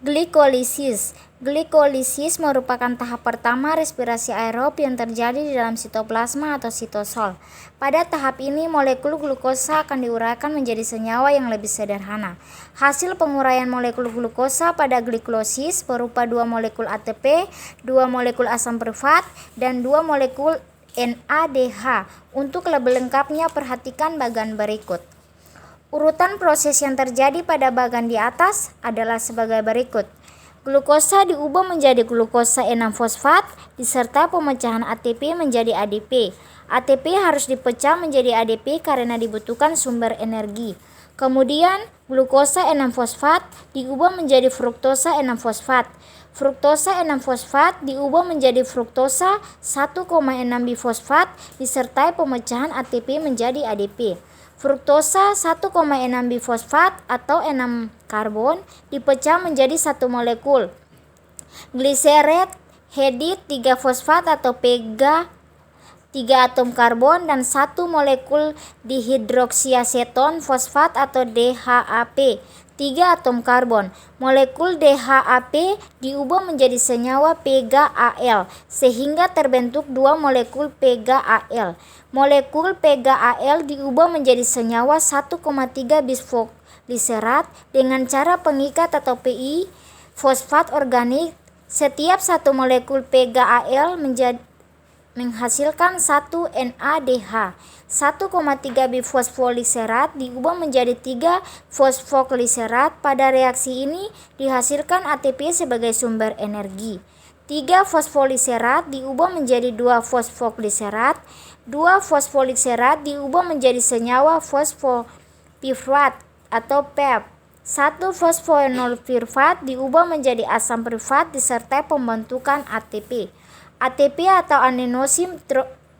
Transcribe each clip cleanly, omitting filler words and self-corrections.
Glikolisis. Glikolisis merupakan tahap pertama respirasi aerob yang terjadi di dalam sitoplasma atau sitosol. Pada tahap ini, molekul glukosa akan diuraikan menjadi senyawa yang lebih sederhana. Hasil penguraian molekul glukosa pada glikolisis berupa 2 molekul ATP, 2 molekul asam perfat, dan 2 molekul NADH. Untuk lebih lengkapnya, perhatikan bagan berikut. Urutan proses yang terjadi pada bagan di atas adalah sebagai berikut. Glukosa diubah menjadi glukosa 6-fosfat disertai pemecahan ATP menjadi ADP. ATP harus dipecah menjadi ADP karena dibutuhkan sumber energi. Kemudian, glukosa 6-fosfat diubah menjadi fruktosa 6-fosfat. Fruktosa 6-fosfat diubah menjadi fruktosa 1,6 bifosfat disertai pemecahan ATP menjadi ADP. Fruktosa 1,6 bifosfat atau 6 karbon dipecah menjadi satu molekul gliserat hedit 3 fosfat atau PEGA 3 atom karbon dan satu molekul dihidroksiaseton fosfat atau DHAP 3 atom karbon. Molekul DHAP diubah menjadi senyawa PGAL sehingga terbentuk 2 molekul PGAL. Molekul PGAL diubah menjadi senyawa 1,3 bisfosgliserat dengan cara pengikat atau PI fosfat organik. Setiap satu molekul PGAL menghasilkan 1 NADH. 1,3 bifosfoliserat diubah menjadi 3 fosfogliserat. Pada reaksi ini dihasilkan ATP sebagai sumber energi. 3 fosfoliserat diubah menjadi 2 fosfogliserat. 2 fosfoliserat diubah menjadi senyawa fosfopiruvat atau PEP. 1 fosfonolpiruvat diubah menjadi asam piruvat disertai pembentukan ATP. ATP atau adenosim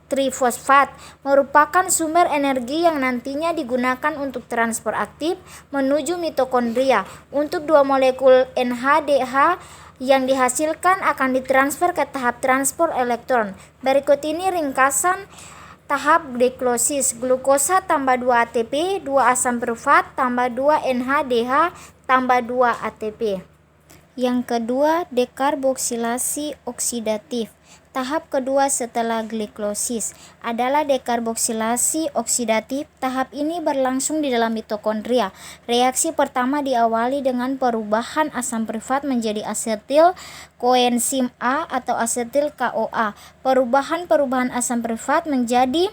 trifosfat merupakan sumber energi yang nantinya digunakan untuk transport aktif menuju mitokondria. Untuk 2 molekul NADH yang dihasilkan akan ditransfer ke tahap transport elektron. Berikut ini ringkasan tahap glikolisis. Glukosa tambah 2 ATP, 2 asam piruvat tambah 2 NADH tambah 2 ATP. Yang kedua, dekarboksilasi oksidatif. Tahap kedua setelah glikolisis adalah dekarboksilasi oksidatif. Tahap ini berlangsung di dalam mitokondria. Reaksi pertama diawali dengan perubahan asam piruvat menjadi asetil koenzim A atau asetil CoA. Perubahan asam piruvat menjadi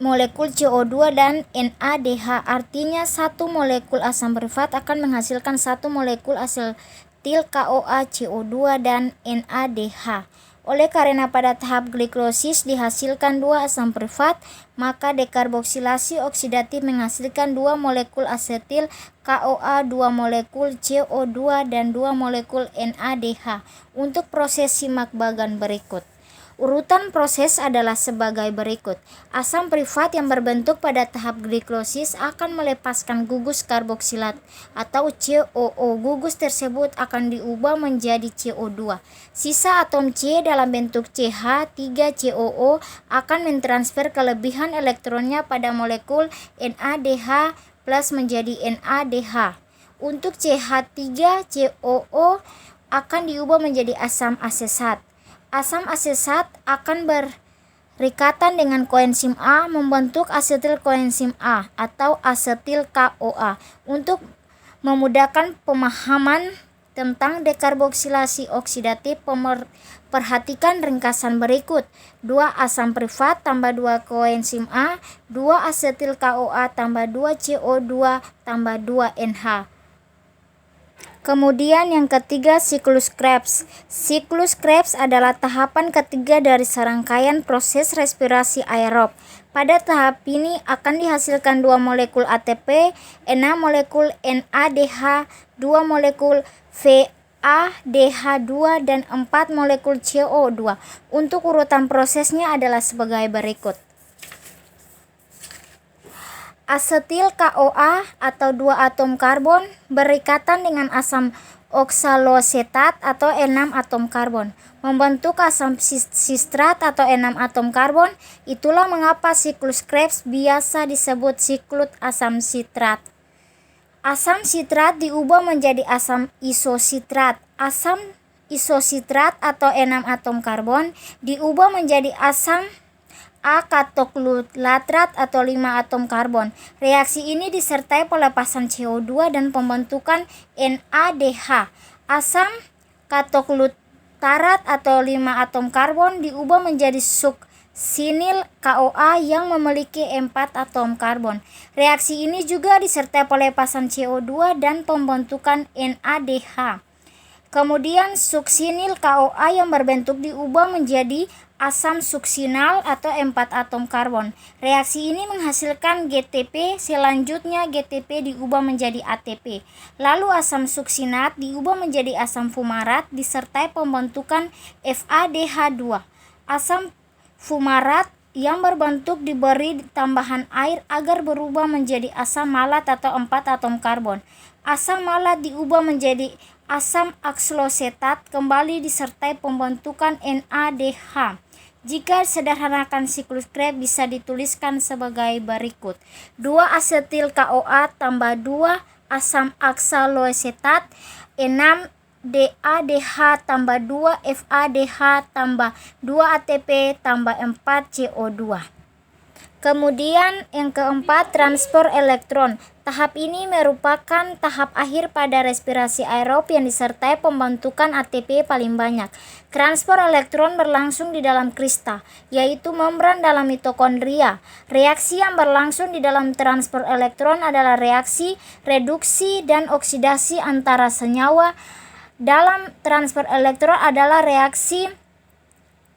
molekul CO2 dan NADH. Artinya satu molekul asam piruvat akan menghasilkan satu molekul asetil CoA, CO2 dan NADH. Oleh karena pada tahap glikolisis dihasilkan 2 asam piruvat, maka dekarboksilasi oksidatif menghasilkan 2 molekul asetil CoA, 2 molekul CO2 dan 2 molekul NADH. Untuk proses simak bagan berikut. Urutan proses adalah sebagai berikut. Asam piruvat yang berbentuk pada tahap glikolisis akan melepaskan gugus karboksilat atau COO. Gugus tersebut akan diubah menjadi CO2. Sisa atom C dalam bentuk CH3COO akan mentransfer kelebihan elektronnya pada molekul NADH plus menjadi NADH. Untuk CH3COO akan diubah menjadi asam asesat. Asam asesat akan berikatan dengan koenzim A membentuk asetil koenzim A atau asetil CoA. Untuk memudahkan pemahaman tentang dekarboksilasi oksidatif, perhatikan ringkasan berikut. 2 asam piruvat tambah 2 koenzim A, 2 asetil CoA tambah 2 CO2 tambah 2 NH. Kemudian yang ketiga, siklus Krebs. Siklus Krebs adalah tahapan ketiga dari serangkaian proses respirasi aerob. Pada tahap ini akan dihasilkan 2 molekul ATP, 6 molekul NADH, 2 molekul VADH2 dan 4 molekul CO2. Untuk urutan prosesnya adalah sebagai berikut. Asetil CoA atau 2 atom karbon berikatan dengan asam oksalosetat atau 6 atom karbon membentuk asam sistrat atau 6 atom karbon. Itulah mengapa siklus Krebs biasa disebut siklus asam sitrat. Asam sitrat diubah menjadi asam isositrat. Asam isositrat atau 6 atom karbon diubah menjadi asam A-katoklulatrat atau 5 atom karbon. Reaksi ini disertai pelepasan CO2 dan pembentukan NADH. Asam katoglutarat atau 5 atom karbon diubah menjadi suksinil KOA yang memiliki 4 atom karbon. Reaksi ini juga disertai pelepasan CO2 dan pembentukan NADH. Kemudian suksinil KOA yang berbentuk diubah menjadi asam suksinal atau 4 atom karbon. Reaksi ini menghasilkan GTP, selanjutnya GTP diubah menjadi ATP. Lalu asam suksinat diubah menjadi asam fumarat disertai pembentukan FADH2. Asam fumarat yang berbentuk diberi tambahan air agar berubah menjadi asam malat atau 4 atom karbon. Asam malat diubah menjadi asam akslosetat kembali disertai pembentukan NADH. Jika sederhanakan siklus Krebs bisa dituliskan sebagai berikut. 2 asetil KOA tambah 2 asam aksalosetat, 6 DADH tambah 2 FADH tambah 2 ATP tambah 4 CO2. Kemudian yang keempat, transport elektron. Tahap ini merupakan tahap akhir pada respirasi aerob yang disertai pembentukan ATP paling banyak. Transport elektron berlangsung di dalam krista, yaitu membran dalam mitokondria. Reaksi yang berlangsung di dalam transport elektron adalah reaksi reduksi dan oksidasi antara senyawa. Dalam transport elektron adalah reaksi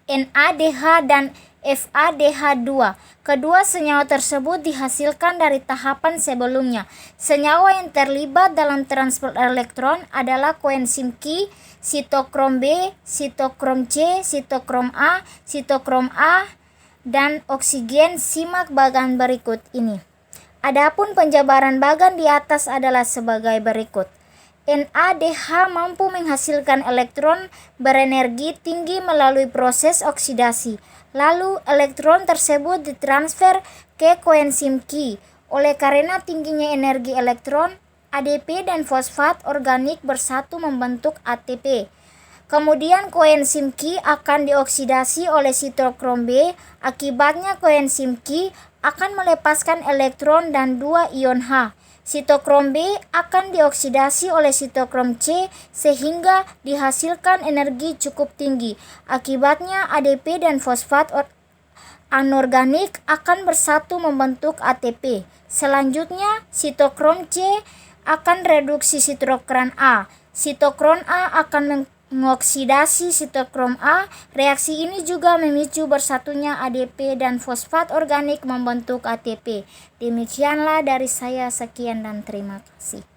NADH dan FADH2. Kedua senyawa tersebut dihasilkan dari tahapan sebelumnya. Senyawa yang terlibat dalam transport elektron adalah koenzim Q, sitokrom B, sitokrom C, sitokrom A, dan oksigen. Simak bagan berikut ini. Adapun penjabaran bagan di atas adalah sebagai berikut. NADH mampu menghasilkan elektron berenergi tinggi melalui proses oksidasi. Lalu elektron tersebut ditransfer ke koenzim Q. Oleh karena tingginya energi elektron, ADP dan fosfat organik bersatu membentuk ATP. Kemudian koenzim Q akan dioksidasi oleh sitokrom B. Akibatnya koenzim Q akan melepaskan elektron dan 2 ion H. Sitokrom B akan dioksidasi oleh sitokrom C sehingga dihasilkan energi cukup tinggi. Akibatnya ADP dan fosfat anorganik akan bersatu membentuk ATP. Selanjutnya sitokrom C akan reduksi sitokrom A. Sitokrom A akan mengoksidasi sitokrom A. Reaksi ini juga memicu bersatunya ADP dan fosfat organik membentuk ATP. Demikianlah dari saya, sekian dan terima kasih.